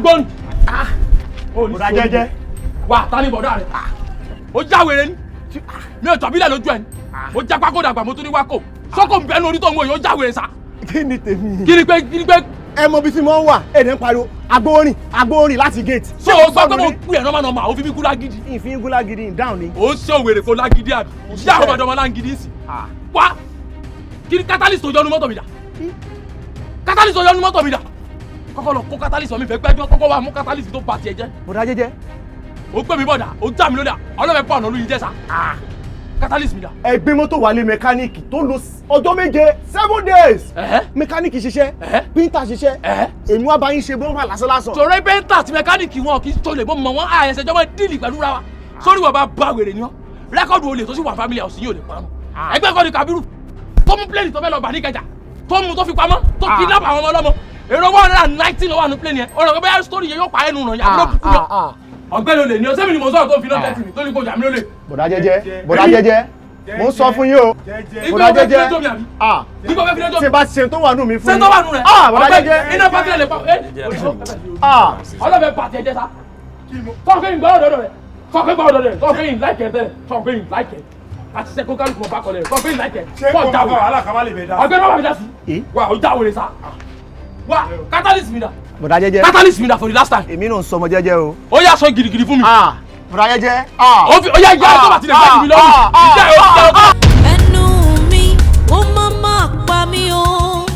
gbọ́n. bọ̀dá jẹ́jẹ́. wà ta ni bọ̀dá rẹ̀. ó jáwèrè ni mi ò tọ̀bílẹ̀ lójú ẹ̀ ni ó já pákó dàgbà mo tún ní wákò sọ́kò ń bẹ́ẹ̀ lórí tó ń wò yóò jáwèrè sa. kí ni tèmi. kí ni pé. ẹ mọ bí tí mo ń wà èdè ń pariwo agbóorin láti gate. ṣé o gbọ́ pé mo pè ẹ́ nọ́mà ó fi mí gúlá gidi. ìfín gúlá gidi ń dáhùn ni. ó ṣe òwèrè kó lágídí àbí ìyá àwọn ọmọdé ọmọ láǹgídí sí. wá kí ni catalyst tó yọnu mọ́tò mi dà catalyst tó yọnu mọ́tò mi dà kọ́kọ́ lọ kó catalyst mi fẹ́ gbẹ́jọ́ kọ́kọ́ wá mú catalyst tó bà tiẹ̀ jẹ́. bọ̀dá jẹ́jẹ́. ó pè mí bọ̀dà ó já mi lódà ọlọ́fẹ́ pọ̀ ọ̀nà olóyin jẹ́ sa catalyst mi dà. ẹ gbé mọ́tò wálé mẹkáníìkì tó lò ọjọ́ méje 7 days. mẹkáníìkì ṣiṣẹ́ píńtà ṣiṣẹ́ èmi wá bá yín ṣe bọ́ńfà lásánlásán. sọ̀rọ̀ píńtà àti mẹkáníìkì wọn kì í tó lè bọ́ mọ wọn àyẹ̀sẹ̀ jọmọ díìlì pẹ̀lú ra wa sórí wọn bá wèrè ni wọn rẹ́kọ̀dù olè tó sì wà family house yóò lè parun ẹgbẹ́ kọ́ni Kabiru tó mú plẹ́ẹ̀nì tó fẹ́ lọ bà ní Ìkẹjà tó mú tó fi pamọ́ tó kidnap àwọn ọmọ ọlọ́mọ èrò 119 ló wà ní plẹ́ẹ̀nì yẹn ọ̀rọ̀ pé bẹ́ẹ̀ sítórì yẹn yóò pa ẹnu ràn yàrá lókùnkù lọ. ọ̀gbẹ́ni olè ni ọ̀sẹ̀ mi ni mo sọ̀rọ̀ tó fi náà tẹ́tì mi tó ní kó jà mí lólè. bọ̀dá jẹ́jẹ́ mo ń sọ fún yín o. bọ̀dá jẹ́jẹ́ tí bá ṣe tó wà nù mí fún yín. ṣé tó wà nù rẹ̀ bọ̀dá jẹ́jẹ́. iná pàkílẹ̀ lè pa ọlọ́fẹ́ pàtẹ́ jẹ́ sá tọ́kẹ́ ìgbà ọ̀dọ̀ rẹ̀ tọ́kẹ́ ìgbà ọ̀dọ̀ rẹ̀ tọ́kẹ́ ìgbà láìkẹ́ tẹ́lẹ̀ tọ́kẹ́ ìgbà láìkẹ́ àti sẹ́kọ̀ kálukú ọba kọlẹ̀ tọ́kẹ́ ìgbà láìkẹ́ fọ́ jáwé ọgbẹ́ náà wà mí dá sí wà ó jáwé rẹ̀ sá wà catalyst mi dà. bọ̀dá jẹ́jẹ́. catalyst mi dà for the last time. èmi náà ń sọmọ jẹ́jẹ́ o. ó yà sọ girigiri fún mi. bọ̀dá jẹ́jẹ́. ó yà ìyá ẹ̀ tó bá tilẹ̀ gbá mi lọ́rùn ìjà ẹ̀ ó ti jẹ́ ọkọ.